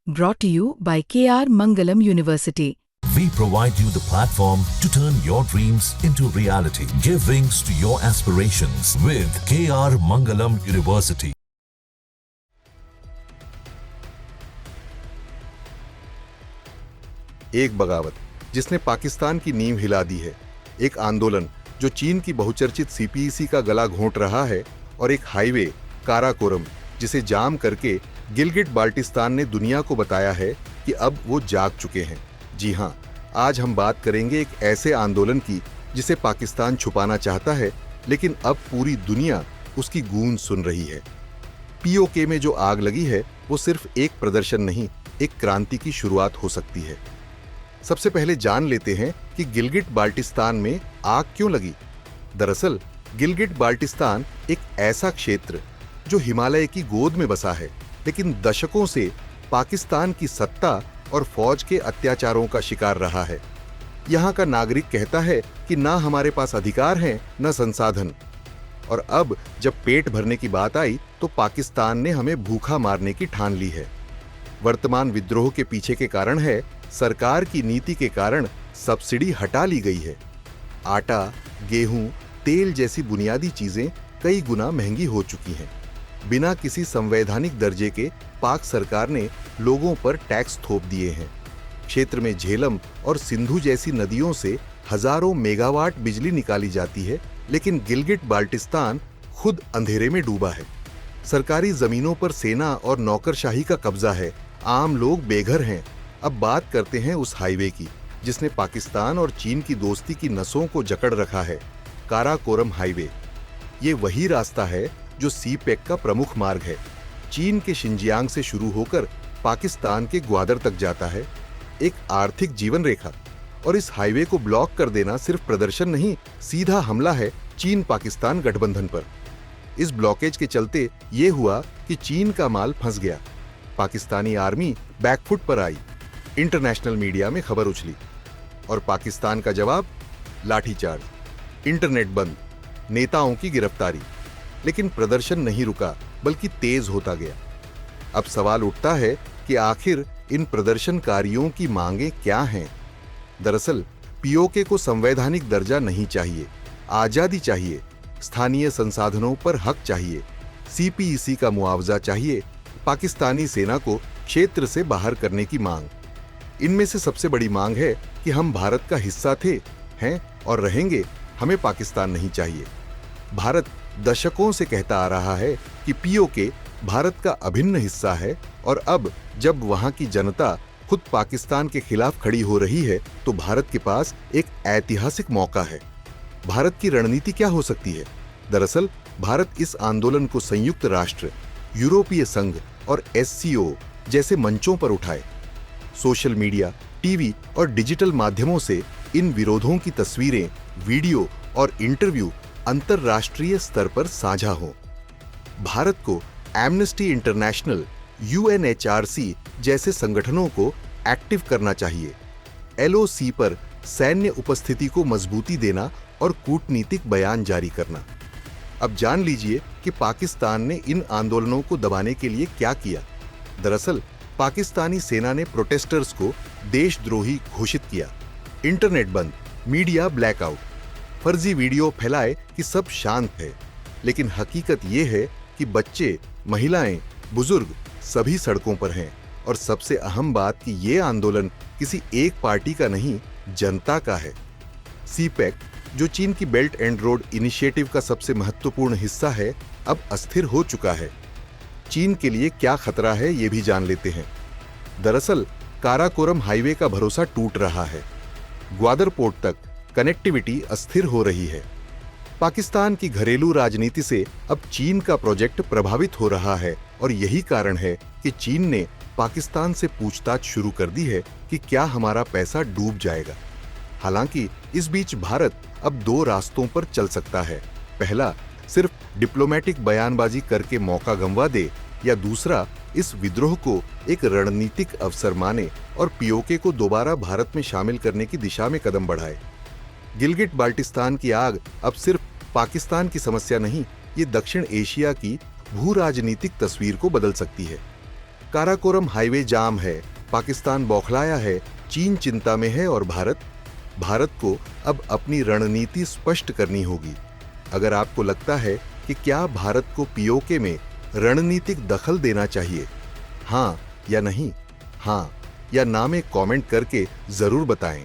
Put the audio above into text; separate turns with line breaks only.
brought to you by KR Mangalam University.
We provide you the platform to turn your dreams into reality. Give wings to your aspirations with KR Mangalam University.
एक बगावत जिसने पाकिस्तान की नींव हिला दी है, एक आंदोलन जो चीन की बहुचर्चित सीपीईसी का गला घोंट रहा है, और एक हाईवे काराकोरम जिसे जाम करके गिलगिट बाल्टिस्तान ने दुनिया को बताया है कि अब वो जाग चुके हैं। जी हां, आज हम बात करेंगे एक ऐसे आंदोलन की जिसे पाकिस्तान छुपाना चाहता है, लेकिन अब पूरी दुनिया उसकी गूंज सुन रही है। पीओके में जो आग लगी है वो सिर्फ एक प्रदर्शन नहीं, एक क्रांति की शुरुआत हो सकती है। सबसे पहले जान लेते हैं कि गिलगिट बाल्टिस्तान में आग क्यों लगी। दरअसल गिलगिट बाल्टिस्तान एक ऐसा क्षेत्र जो हिमालय की गोद में बसा है, लेकिन दशकों से पाकिस्तान की सत्ता और फौज के अत्याचारों का शिकार रहा है। यहाँ का नागरिक कहता है कि ना हमारे पास अधिकार हैं, न संसाधन, और अब जब पेट भरने की बात आई तो पाकिस्तान ने हमें भूखा मारने की ठान ली है। वर्तमान विद्रोह के पीछे के कारण है सरकार की नीति के कारण सब्सिडी हटा ली गई है। आटा, गेहूं, तेल जैसी बुनियादी चीजें कई गुना महंगी हो चुकी हैं। बिना किसी संवैधानिक दर्जे के पाक सरकार ने लोगों पर टैक्स थोप दिए हैं। क्षेत्र में झेलम और सिंधु जैसी नदियों से हजारों मेगावाट बिजली निकाली जाती है, लेकिन गिलगिट बाल्टिस्तान खुद अंधेरे में डूबा है। सरकारी जमीनों पर सेना और नौकरशाही का कब्जा है, आम लोग बेघर हैं। अब बात करते हैं उस हाईवे की जिसने पाकिस्तान और चीन की दोस्ती की नसों को जकड़ रखा है, काराकोरम हाईवे। ये वही रास्ता है जो सीपेक का प्रमुख मार्ग है। चीन के शिनजियांग से शुरू होकर पाकिस्तान के ग्वादर तक जाता है, एक आर्थिक जीवन रेखा। और इस हाईवे को ब्लॉक कर देना सिर्फ प्रदर्शन नहीं, सीधा हमला है चीन पाकिस्तान गठबंधन पर। इस ब्लॉकेज के चलते ये हुआ कि चीन का माल फंस गया, पाकिस्तानी आर्मी बैकफुट पर आई, इंटरनेशनल मीडिया में खबर उछली, और पाकिस्तान का जवाब लाठीचार्ज, इंटरनेट बंद, नेताओं की गिरफ्तारी। लेकिन प्रदर्शन नहीं रुका, बल्कि तेज होता गया। अब सवाल उठता है कि आखिर इन प्रदर्शनकारियों की मांगें क्या हैं? दरअसल पीओके को संवैधानिक दर्जा नहीं चाहिए, आजादी चाहिए, स्थानीय संसाधनों पर हक चाहिए, सीपीईसी का मुआवजा चाहिए, पाकिस्तानी सेना को क्षेत्र से बाहर करने की मांग। इनमें से सबसे बड़ी मांग है कि हम भारत का हिस्सा थे, हैं और रहेंगे, हमें पाकिस्तान नहीं चाहिए। भारत दशकों से कहता आ रहा है कि पीओके भारत का अभिन्न हिस्सा है, और अब जब वहां की जनता खुद पाकिस्तान के खिलाफ खड़ी हो रही है तो भारत के पास एक ऐतिहासिक मौका है। भारत की रणनीति क्या हो सकती है? दरअसल भारत इस आंदोलन को संयुक्त राष्ट्र, यूरोपीय संघ और एससीओ जैसे मंचों पर उठाए। सोशल मीडिया, टीवी और डिजिटल माध्यमों से इन विरोधों की तस्वीरें, वीडियो और इंटरव्यू अंतरराष्ट्रीय स्तर पर साझा हों। भारत को एमनेस्टी इंटरनेशनल, यूएनएचआरसी जैसे संगठनों को एक्टिव करना चाहिए। एलओसी पर सैन्य उपस्थिति को मजबूती देना और कूटनीतिक बयान जारी करना। अब जान लीजिए कि पाकिस्तान ने इन आंदोलनों को दबाने के लिए क्या किया। दरअसल पाकिस्तानी सेना ने प्रोटेस्टर्स को देशद्रोही घोषित किया, इंटरनेट बंद, मीडिया ब्लैकआउट, फर्जी वीडियो फैलाए कि सब शांत है। लेकिन हकीकत यह है कि बच्चे, महिलाएं, बुजुर्ग सभी सड़कों पर हैं। और सबसे अहम बात कि ये आंदोलन किसी एक पार्टी का नहीं, जनता का है। सीपेक, जो चीन की बेल्ट एंड रोड इनिशिएटिव का सबसे महत्वपूर्ण हिस्सा है, अब अस्थिर हो चुका है। चीन के लिए क्या खतरा है ये भी जान लेते हैं। दरअसल काराकोरम हाईवे का भरोसा टूट रहा है। ग्वादर पोर्ट तक कनेक्टिविटी अस्थिर हो रही है। पाकिस्तान की घरेलू राजनीति से अब चीन का प्रोजेक्ट प्रभावित हो रहा है, और यही कारण है कि चीन ने पाकिस्तान से पूछताछ शुरू कर दी है कि क्या हमारा पैसा डूब जाएगा। हालांकि इस बीच भारत अब दो रास्तों पर चल सकता है। पहला, सिर्फ डिप्लोमेटिक बयानबाजी करके मौका गंवा दे, या दूसरा, इस विद्रोह को एक रणनीतिक अवसर माने और पीओके को दोबारा भारत में शामिल करने की दिशा में कदम बढ़ाए। गिलगिट बाल्टिस्तान की आग अब सिर्फ पाकिस्तान की समस्या नहीं, ये दक्षिण एशिया की भू राजनीतिक तस्वीर को बदल सकती है। काराकोरम हाईवे जाम है, पाकिस्तान बौखलाया है, चीन चिंता में है और भारत को अब अपनी रणनीति स्पष्ट करनी होगी। अगर आपको लगता है कि क्या भारत को पीओके में रणनीतिक दखल देना चाहिए, हाँ या नहीं, हाँ या ना में कमेंट करके जरूर बताएं।